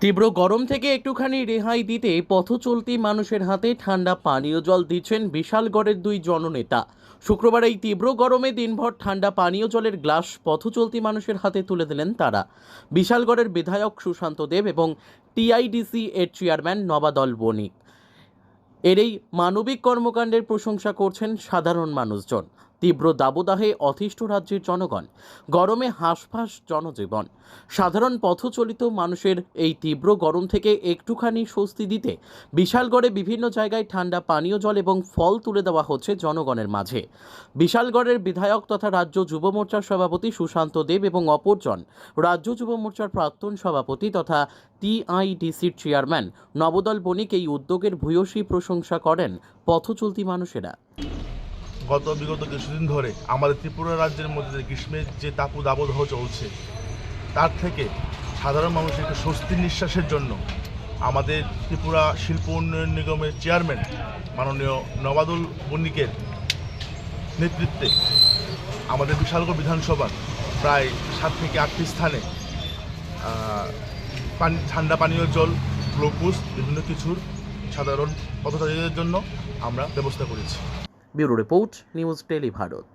তীব্র গরম থেকে একটুখানি রেহাই দিতে পথচলতি মানুষের হাতে ঠান্ডা পানীয় জল দিচ্ছেন বিশালগড়ের দুই জননেতা। শুক্রবার এই তীব্র গরমে দিনভর ঠান্ডা পানীয় জলের গ্লাস পথচলতি মানুষের হাতে তুলে দিলেন তারা। বিশালগড়ের বিধায়ক সুশান্ত দেব এবং টিআইডিসি এর চেয়ারম্যান নবাদল বণিক এর এই মানবিক কর্মকাণ্ডের প্রশংসা করছেন সাধারণ মানুষজন। তীব্র দাবদাহে অতিষ্ঠ রাজ্যের জনগণ, গরমে হাঁসফাঁস জনজীবন। সাধারণ পথচলিত মানুষের এই তীব্র গরম থেকে একটুখানি স্বস্তি দিতে বিশালগড়ে বিভিন্ন জায়গায় ঠান্ডা পানীয় জল এবং ফল তুলে দেওয়া হচ্ছে জনগণের মাঝে। বিশালগড়ের বিধায়ক তথা রাজ্য যুব মোর্চার সভাপতি সুশান্ত দেব এবং অপরজন রাজ্য যুব মোর্চার প্রাক্তন সভাপতি তথা টিআইডিসির চেয়ারম্যান নবদল বণিক এই উদ্যোগের ভূয়সী প্রশংসা করেন পথচলতি মানুষেরা। বিগত কিছুদিন ধরে আমাদের ত্রিপুরা রাজ্যের মধ্যে গ্রীষ্মের যে দাবদাহ চলছে, তার থেকে সাধারণ মানুষের একটু স্বস্তির নিঃশ্বাসের জন্য আমাদের ত্রিপুরা শিল্প উন্নয়ন নিগমের চেয়ারম্যান মাননীয় নবাদল বণিকের নেতৃত্বে আমাদের বিশালগড় বিধানসভার প্রায় 7 থেকে 8টি স্থানে ঠান্ডা পানীয় জল, গ্লুকোজ, বিভিন্ন কিছুর সাধারণ পথচারীদের জন্য আমরা ব্যবস্থা করেছি। Bureau report, news tele Bharat.